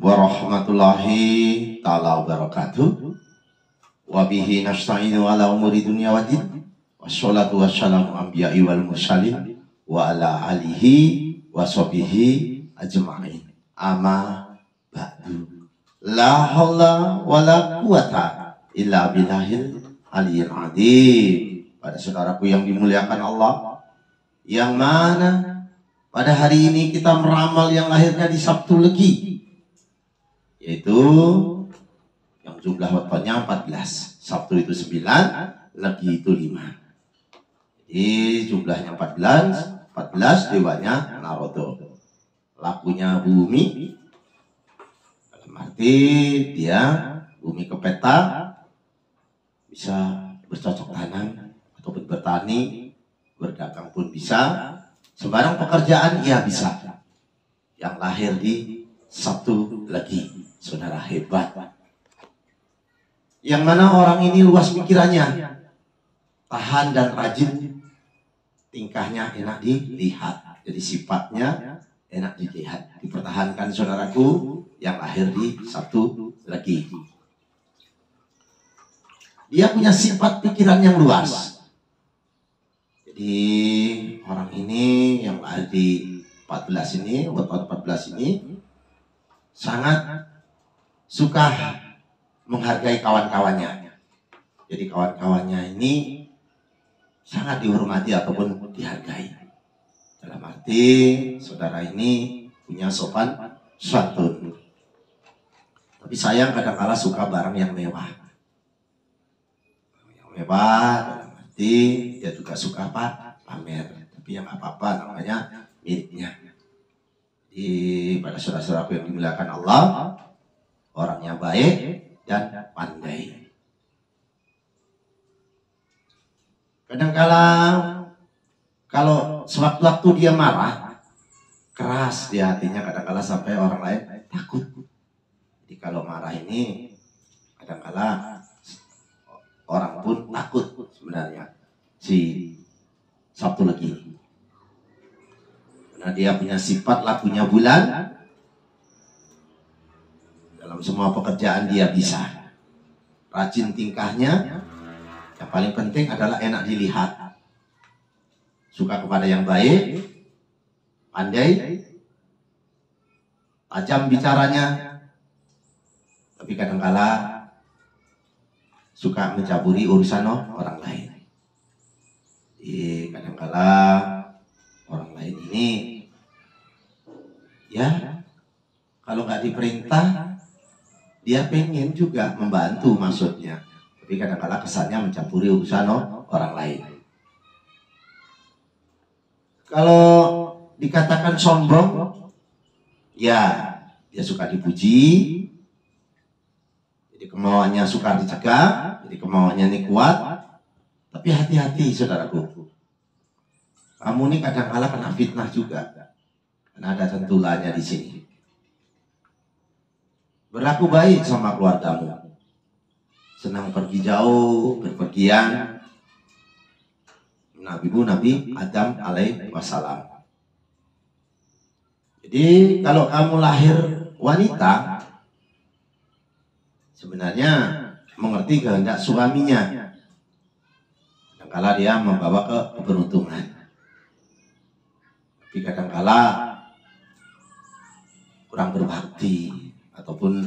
warahmatullahi ta'ala wabarakatuh. Wabihi nasta'inu ala umuri dunia wadid. Wassalatu wassalamu anbiya'i wal mursalin wa ala alihi wa sahbihi ajma'in. Amma ba'du. La haula wa la quwata illa billahil aliyyil azim. Pada saudaraku yang dimuliakan Allah, yang mana pada hari ini kita meramal yang lahirnya di Sabtu Legi, yaitu yang jumlah waktunya 14. Sabtu itu 9, Legi itu 5. Jadi jumlahnya 14 dewanya Narodo. Lakunya bumi, dalam arti dia bumi ke peta, bisa bercocok tanam ataupun bertani, berdagang pun bisa, sembarang pekerjaan ia bisa. Yang lahir di Sabtu Legi, saudara hebat. Yang mana orang ini luas pikirannya, tahan dan rajin, tingkahnya enak dilihat, jadi sifatnya enak dilihat, dipertahankan saudaraku yang lahir di Sabtu Legi. Dia punya sifat pikiran yang luas. Jadi orang ini yang lahir di 14 ini, tahun 14 ini sangat suka menghargai kawan-kawannya. Jadi kawan-kawannya ini sangat dihormati ataupun dihargai. Dalam arti saudara ini punya sopan santun. Tapi sayang kadang-kala suka barang yang mewah. Yang mewah dalam arti dia juga suka apa? Pamer. Tapi yang apa-apa namanya miliknya. Di pada saudara-saudaraku yang dimuliakan Allah, orangnya baik dan pandai. Kadang-kala kalau sewaktu-waktu dia marah, keras di hatinya, kadang-kala sampai orang lain takut. Jadi kalau marah ini kadang-kala orang pun takut sebenarnya si Sabtu Legi. Karena dia punya sifat lakunya bulan, dalam semua pekerjaan dia bisa. Rajin tingkahnya, yang paling penting adalah enak dilihat. Suka kepada yang baik, pandai, tajam bicaranya, tapi kadang-kala suka mencaburi urusan orang lain. Jadi kadang-kala orang lain ini, ya kalau nggak diperintah, dia pengen juga membantu maksudnya. Tapi kadang-kala kesannya mencampuri urusan orang lain. Kalau dikatakan sombong, ya dia suka dipuji. Jadi kemauannya suka dicegah, jadi kemauannya ini kuat. Tapi hati-hati saudaraku. Kamu ini kadang-kala kena fitnah juga. Karena ada tentulannya di sini. Berlaku baik sama keluargamu. Senang pergi jauh, berpergian. Nabi Adam alaihi wassalam. Jadi kalau kamu lahir wanita, sebenarnya mengerti kehendak suaminya. Kadang-kala dia membawa keberuntungan. Tapi kadang-kala kurang berbakti ataupun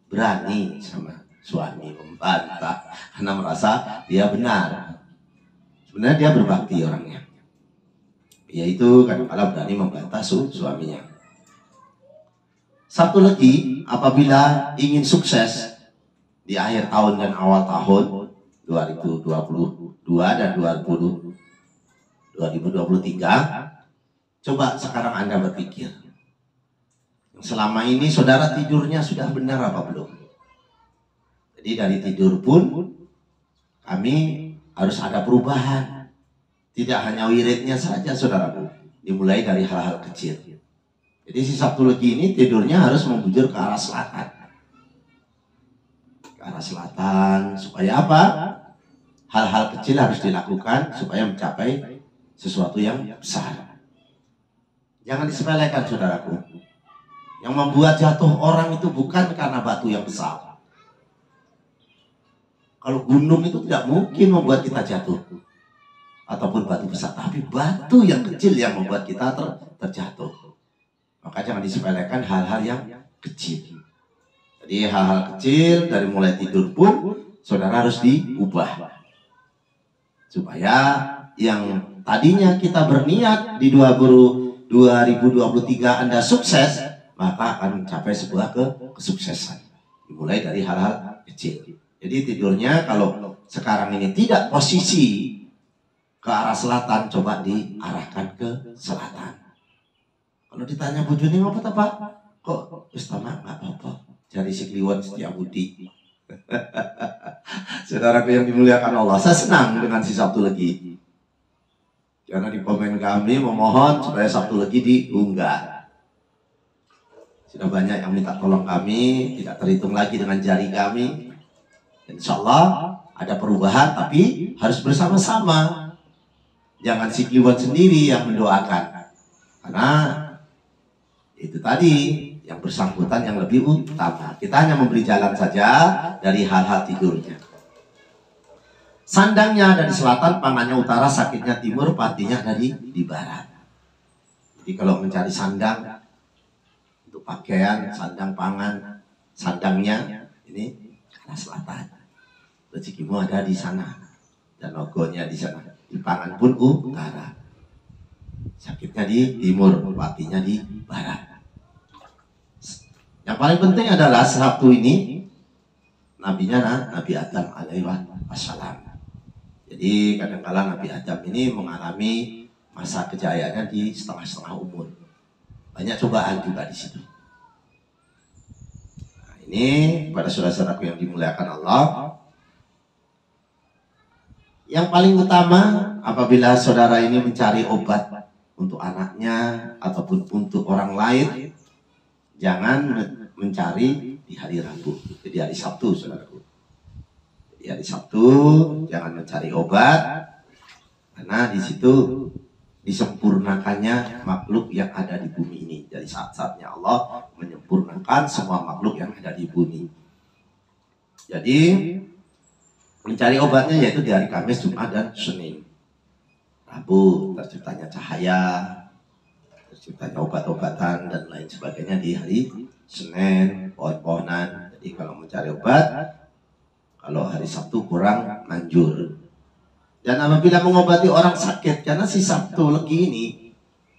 berani sama suami membantah karena merasa dia benar. Sebenarnya dia berbakti orangnya. Yaitu kadang-kala berani membantah suaminya. Sabtu Legi apabila ingin sukses di akhir tahun dan awal tahun 2022 dan 2023, coba sekarang Anda berpikir. Selama ini saudara tidurnya sudah benar apa belum? Jadi dari tidur pun kami harus ada perubahan. Tidak hanya wiridnya saja saudaraku. Dimulai dari hal-hal kecil. Jadi si Sabtu Legi ini tidurnya harus membujur ke arah selatan. Ke arah selatan supaya apa? Hal-hal kecil harus dilakukan supaya mencapai sesuatu yang besar. Jangan disepelekan saudaraku. Yang membuat jatuh orang itu bukan karena batu yang besar. Kalau gunung itu tidak mungkin membuat kita jatuh, ataupun batu besar, tapi batu yang kecil yang membuat kita terjatuh. Maka jangan disepelekan hal-hal yang kecil. Jadi hal-hal kecil dari mulai tidur pun saudara harus diubah, supaya yang tadinya kita berniat di 2023 Anda sukses, maka akan mencapai sebuah kesuksesan. Dimulai dari hal-hal kecil. Jadi tidurnya kalau sekarang ini tidak posisi ke arah selatan, coba diarahkan ke selatan. Kalau ditanya bojone ngapa ta, Pak? Kok Ustama nggak apa-apa. Cari si Kliwon Setiabudi. Saudaraku yang dimuliakan Allah, saya senang dengan si Sabtu Legi. Karena di komen kami memohon supaya Sabtu Legi diunggah. Sudah banyak yang minta tolong kami, tidak terhitung lagi dengan jari kami. Insya Allah ada perubahan, tapi harus bersama-sama. Jangan si Kliwon sendiri yang mendoakan. Karena itu tadi yang bersangkutan yang lebih utama. Kita hanya memberi jalan saja dari hal-hal tidurnya. Sandangnya ada di selatan, pangannya utara, sakitnya timur, patinya ada di barat. Jadi kalau mencari sandang untuk pakaian, sandang pangan, sandangnya ini ke arah selatan. Rezekimu ada di sana, dan logonya di sana. Di pangan pun utara, sakitnya di timur, patinya di barat. Yang paling penting adalah Sabtu ini nabinya Nabi Adam alaihi wassalam. Jadi kadang-kala Nabi Adam ini mengalami masa kejayaannya di setengah-setengah umur. Banyak cobaan juga di situ. Nah, ini pada saudara-saudaraku yang dimuliakan Allah, yang paling utama apabila saudara ini mencari obat untuk anaknya ataupun untuk orang lain, jangan mencari di hari Rabu, jadi hari Sabtu, saudaraku. Di hari Sabtu jangan mencari obat, karena di situ disempurnakannya makhluk yang ada di bumi ini. Jadi saat-saatnya Allah menyempurnakan semua makhluk yang ada di bumi. Jadi mencari obatnya yaitu di hari Kamis, Jumat, dan Senin. Rabu terciptanya cahaya, terciptanya obat-obatan dan lain sebagainya di hari Senin, pohon-pohonan. Jadi kalau mencari obat, kalau hari Sabtu kurang manjur. Dan apabila mengobati orang sakit, karena si Sabtu Legi ini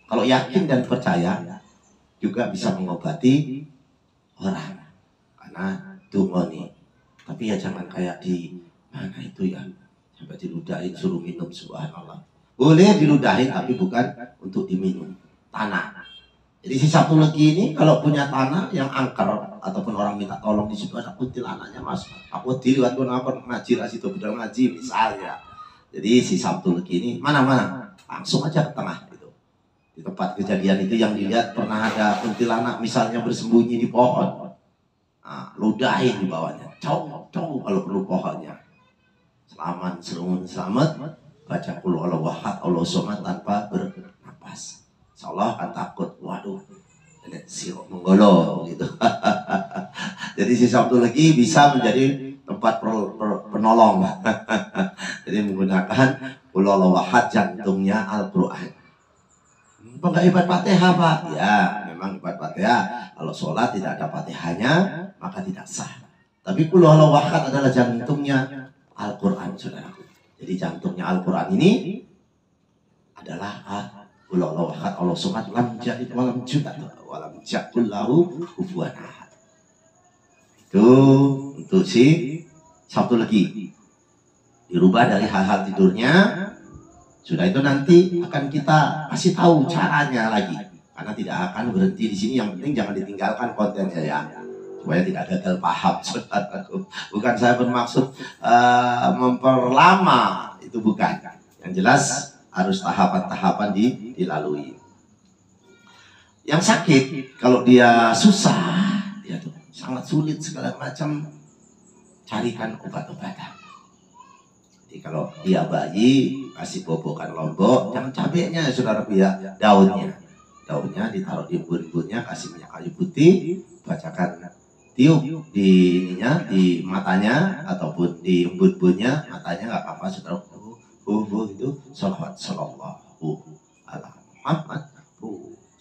kalau yakin dan percaya juga bisa mengobati orang, karena tungoni. Tapi ya jangan kayak di mana itu ya, sampai diludahin suruh minum, subhanallah. Boleh diludahin tapi bukan untuk diminum. Tanah. Jadi si Sabtu Legi ini kalau punya tanah yang angker ataupun orang minta tolong di situ ada kuntilanaknya, Mas. Aku dilihat pun apa ngaji situ bedal ngaji misalnya. Jadi si Sabtu Legi ini mana-mana langsung aja ke tengah gitu. Di tempat kejadian itu yang dilihat pernah ada kuntilanak misalnya bersembunyi di pohon. Nah, ludahin di bawahnya. Cowok kalau perlu pohonnya. Selamat baca qul huwallahu ahad Allahu somad tanpa bernapas. Insyaallah akan takut, waduh ini sirop menggolo gitu. Jadi si Sabtu Legi bisa menjadi tempat penolong. Jadi menggunakan qul huwallahu ahad, jantungnya Al-Quran. Apa enggak ibadah Fatihah, Pak? Ya memang ibadah Fatihah. Kalau sholat tidak ada Fatihahnya maka tidak sah. Tapi qul huwallahu ahad adalah jantungnya Al-Quran, saudaraku. Jadi jantungnya Al-Quran ini adalah qul huwallahu ahad Allahu somad lam yalid walam yulad walam yakul lahu kufuwan ahad. Itu untuk si Sabtu Legi. Dirubah dari hal-hal tidurnya. Sudah itu nanti akan kita kasih tahu caranya lagi. Karena tidak akan berhenti di sini. Yang penting jangan ditinggalkan kontennya ya, supaya tidak gagal paham, saudaraku. Bukan saya bermaksud memperlama, itu bukan. Yang jelas harus tahapan-tahapan dilalui. Yang sakit, kalau dia susah, dia tuh sangat sulit segala macam, carikan obat-obatan. Jadi kalau dia bayi, kasih bobokan lombok, jangan cabenya saudara, ya daunnya. daunnya, ditaruh di embun-embunnya, kasih minyak kayu putih, bacakan tiup di ininya, di matanya ataupun di embun-embunnya, matanya nggak apa-apa, saudara. Itu salawat sallallahu ala Muhammad,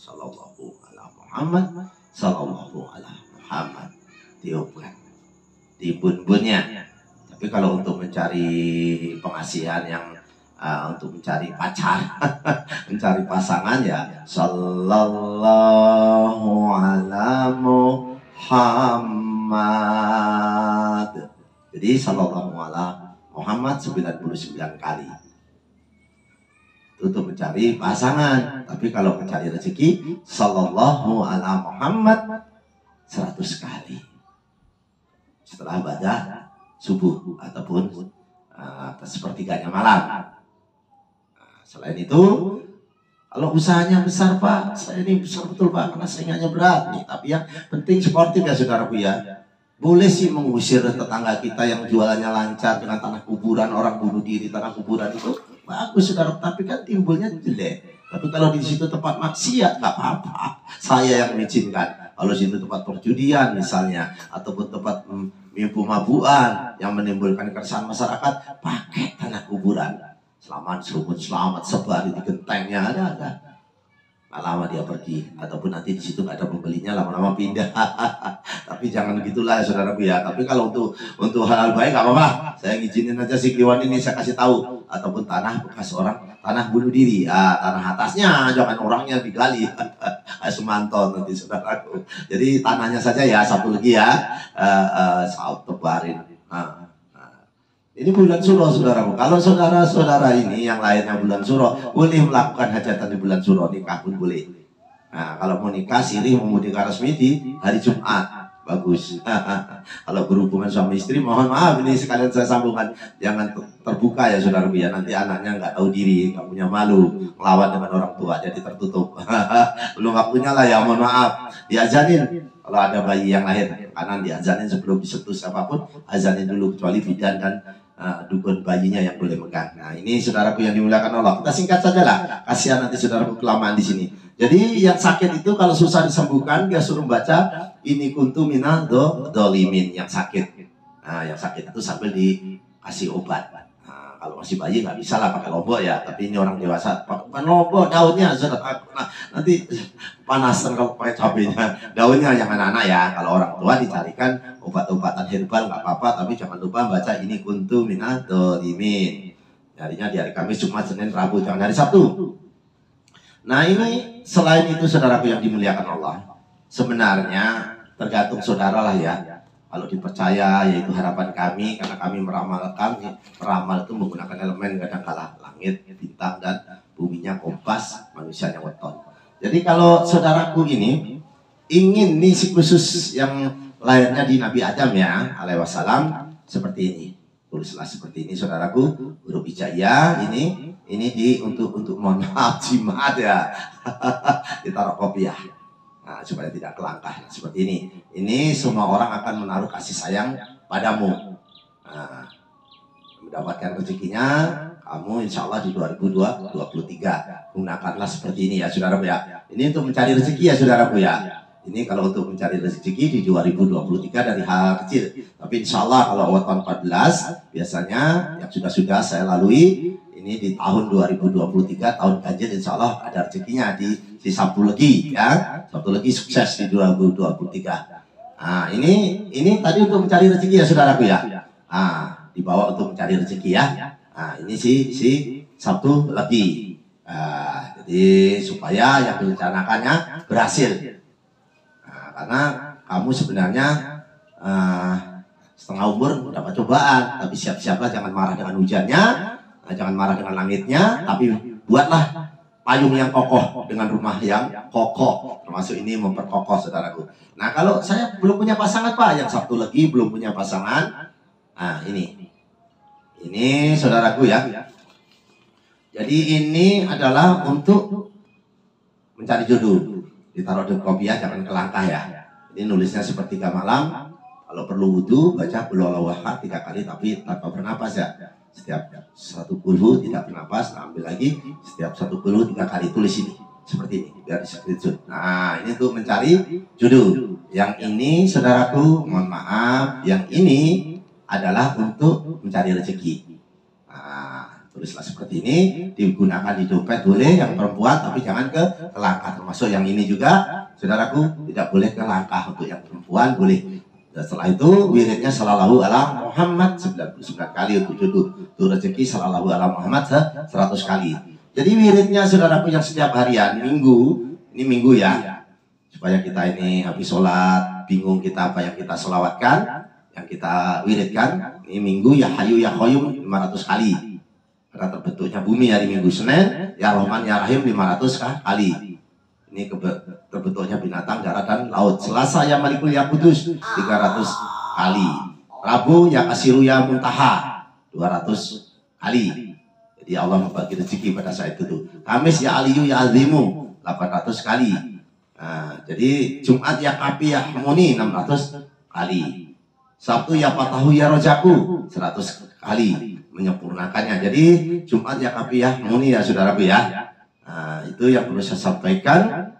sallallahu ala Muhammad, sallallahu ala Muhammad, tiupkan di embun-embunnya. Tapi kalau untuk mencari pengasihan yang untuk mencari pacar, mencari pasangan ya sallallahu ala Muhammad. Jadi sallallahu ala Muhammad 99 kali. Itu untuk mencari pasangan. Tapi kalau mencari rezeki sallallahu ala Muhammad 100 kali. Setelah baca subuh ataupun sepertiganya malam. Selain itu, kalau usahanya besar Pak, saya ini besar betul Pak, karena saingannya berat nih. Tapi yang penting sportif ya saudaraku ya. Boleh sih mengusir tetangga kita yang jualannya lancar dengan tanah kuburan, orang bunuh diri tanah kuburan itu bagus saudara. Tapi kan timbulnya jelek. Tapi kalau di situ tempat maksiat nggak apa-apa. Saya yang mengizinkan. Kalau situ tempat perjudian misalnya, ataupun tempat pemabuan yang menimbulkan keresahan masyarakat, pakai tanah kuburan. Selamat sebar di gentengnya ada. Nggak lama dia pergi, ataupun nanti di situ nggak ada pembelinya, lama-lama pindah. Tapi jangan gitulah saudaraku ya. Tapi kalau untuk hal-hal baik nggak apa-apa. Saya ngizinin aja si Kliwon ini, saya kasih tahu. Ataupun tanah bekas orang, tanah bunuh diri, tanah atasnya, jangan orangnya digali. Sumanto nanti saudaraku. Jadi tanahnya saja ya, satu lagi ya, saat tebarin. Ini bulan Suro saudaraku. Kalau saudara-saudara ini yang lainnya bulan Suro, boleh melakukan hajatan di bulan Suro, nikah pun boleh. Nah, kalau mau nikah sirih, mau nikah resmi di hari Jumat, bagus. Kalau berhubungan suami istri, mohon maaf ini sekalian saya sambungkan, jangan terbuka ya saudaraku ya. Nanti anaknya nggak tahu diri, nggak punya malu, melawan dengan orang tua, jadi tertutup. Belum waktunya lah ya, mohon maaf. Diajanin kalau ada bayi yang lahir, kanan diajanin sebelum disentuh siapapun, azanin dulu kecuali bidan dan dukun bayinya yang boleh megang. Nah ini saudaraku yang dimuliakan Allah, kita singkat saja lah, kasihan nanti saudaraku kelamaan di sini. Jadi yang sakit itu kalau susah disembuhkan, dia suruh baca ini kuntu minal dolimin, yang sakit. Nah yang sakit itu sambil dikasih obat. Nah, kalau masih bayi nggak bisa lah pakai lombok ya, tapi ini orang dewasa pakai lombok daunnya saudaraku. Nah, nanti panasan kalau pakai cabenya, daunnya yang anak-anak ya. Kalau orang tua dicarikan obat-obatan herbal nggak apa-apa, tapi jangan lupa baca ini kuntu minal dolimin. Harinya di hari Kamis, Jumat, Senin, Rabu, jangan hari Sabtu. Nah ini selain itu saudaraku yang dimuliakan Allah, sebenarnya tergantung saudara lah ya. Kalau dipercaya yaitu harapan kami, karena kami meramal itu menggunakan elemen kadangkala langit, bintang dan buminya kompas, manusianya weton. Jadi kalau saudaraku ini ingin nih khusus yang lahirnya di Nabi Adam ya, alaihi wasallam, seperti ini. Tulislah seperti ini saudaraku, huruf hijaiyah ini untuk mohon maaf jimat ya. Ditaruh kopiah. Nah, supaya tidak kelangkah seperti ini. Ini semua orang akan menaruh kasih sayang padamu. Nah, mendapatkan rezekinya kamu insya Allah di 2023. Gunakanlah seperti ini ya saudaraku ya. Ini untuk mencari rezeki ya saudaraku ya. Ini kalau untuk mencari rezeki di 2023 dari hal kecil. Tapi insya Allah kalau awal tahun 14 biasanya yang sudah saya lalui ini di tahun 2023 tahun ganjil insya Allah ada rezekinya di Sabtu Legi ya. Sabtu Legi sukses di 2023. Nah ini tadi untuk mencari rezeki ya saudaraku ya. Nah dibawa untuk mencari rezeki ya. Nah ini si Sabtu Legi. Jadi supaya yang direncanakannya berhasil. Karena kamu sebenarnya setengah umur dapat cobaan, tapi siap-siaplah, jangan marah dengan hujannya, jangan marah dengan langitnya, tapi buatlah payung yang kokoh dengan rumah yang kokoh, termasuk ini memperkokoh saudaraku. Nah kalau saya belum punya pasangan Pak, yang Sabtu Legi belum punya pasangan, nah ini saudaraku ya. Jadi ini adalah untuk mencari jodoh. Ditaruh di kopiah, jangan kelangkah ya. Ini nulisnya sepertiga malam. Kalau perlu wudhu, baca qul huwallahu ahad 3 kali, tapi tanpa bernapas ya. Setiap satu kulhu tidak bernapas, nah ambil lagi. Setiap satu kulhu 3 kali, tulis ini. seperti ini biar di screenshot. Nah, ini untuk mencari jodoh. Yang ini saudaraku, mohon maaf, yang ini adalah untuk mencari rezeki. Nah, tulislah seperti ini, digunakan di dompet boleh yang perempuan, tapi jangan ke langkah. Termasuk yang ini juga, saudaraku, tidak boleh ke langkah. Untuk yang perempuan boleh. Dan setelah itu wiridnya sallallahu ala Muhammad 99 kali untuk jodoh. Untuk rezeki sallallahu ala Muhammad 100 kali. Jadi wiridnya saudaraku yang setiap harian minggu, ini minggu ya, supaya kita ini habis sholat bingung kita apa yang kita selawatkan, yang kita wiridkan. Ini minggu ya Hayu ya Qayyum 500 kali. Karena terbentuknya bumi hari Minggu. Senin ya Rahman ya Rahim 500 kali. Ini terbentuknya binatang, darat dan laut. Selasa ya Malikul ya Kudus 300 kali. Rabu ya Kasiru ya Muntaha 200 kali. Jadi Allah membagi rezeki pada saat itu tuh. Kamis ya Aliyu ya Azimu 800 kali. Nah, jadi Jumat ya Kapi ya Muni 600 kali. Sabtu ya Fatahu ya Rojaku 100 kali menyempurnakannya. Jadi Jumat ya Kapi ya Muni ya saudaraku ya. Nah, itu yang perlu saya sampaikan.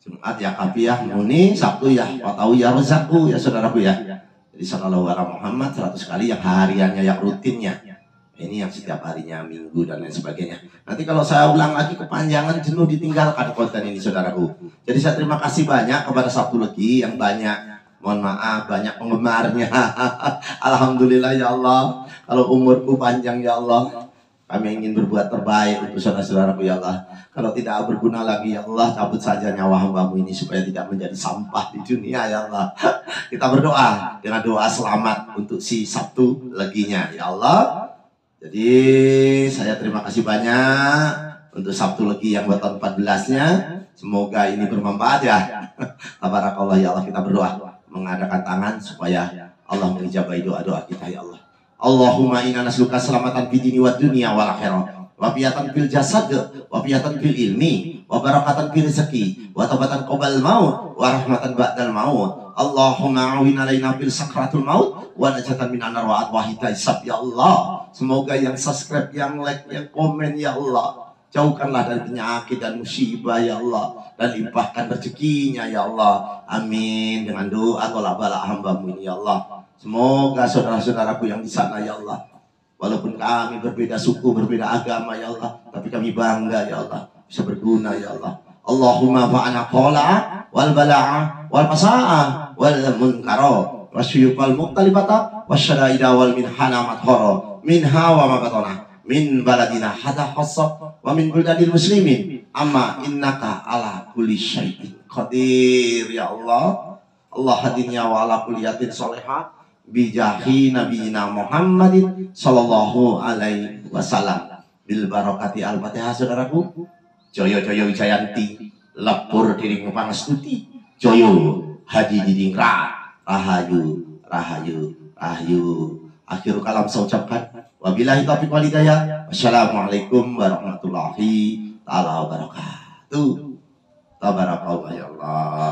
Jumat ya Kapi ya Muni, Sabtu ya Fatahu ya Rojaku ya saudaraku ya. Jadi sallallahu alaihi Muhammad 100 kali yang hariannya, yang rutinnya. Ini yang setiap harinya, minggu dan lain sebagainya. Nanti kalau saya ulang lagi kepanjangan, jenuh, ditinggalkan konten ini saudaraku. Jadi saya terima kasih banyak kepada Sabtu Legi yang banyak, mohon maaf, banyak penggemarnya. Alhamdulillah ya Allah. Kalau umurku panjang ya Allah, kami ingin berbuat terbaik untuk saudara-saudaraku ya Allah. Kalau tidak berguna lagi ya Allah, cabut saja nyawa hamba-Mu ini supaya tidak menjadi sampah di dunia ya Allah. Kita berdoa dengan doa selamat untuk si Sabtu Leginya ya Allah. Jadi saya terima kasih banyak untuk Sabtu Legi yang buat tahun 14-nya. Semoga ini bermanfaat ya. Tabarakallah ya Allah, kita berdoa mengadakan tangan supaya Allah mengijabahi doa-doa kita ya Allah. Allahumma inna nas'aluka selamatan fid dini wad dunya wal akhirah. Wa fiyatan fil jasad, wa fiyatan fil ilmi, wa barakatan fil rezeki, wa taubatan qabal maut, wa rahmatan ba'dal maut. Allahumma awin alaina fil sakratul maut wa najatan minan nar wa atwahita hisab ya Allah. Semoga yang subscribe, yang like, yang komen ya Allah, jauhkanlah dari penyakit dan musibah ya Allah, dan limpahkan rezekinya ya Allah. Amin. Dengan doa tolak balak hamba-Mu ini ya Allah. Semoga saudara-saudaraku yang di sana ya Allah, walaupun kami berbeda suku, berbeda agama ya Allah, tapi kami bangga ya Allah bisa berguna ya Allah. Allahumma fa'ana qala wal bala'a wal masa'a wal munkara wasyuqal muqtalibata wasyadaida wal minhana mathara minha wa mabatana min baladina hada khassa wa min buladil muslimin amma innaka ala kulli syai'in qadir ya Allah. Allah hadinya wa ala kulliyatin sholihah bijahi nabiyina Muhammadin sallallahu alaihi wasallam bil barakati al-Fatihah saudaraku. Joyo-joyo Wijayanti lepur diring pangestuti, joyo hadi didingrat, rahayu rahayu rahayu. Akhir kalam saya ucapkan wabillahi taufiq wal hidayah. Wassalamualaikum warahmatullahi taala wabarakatuh. Tabarakallah ya Allah.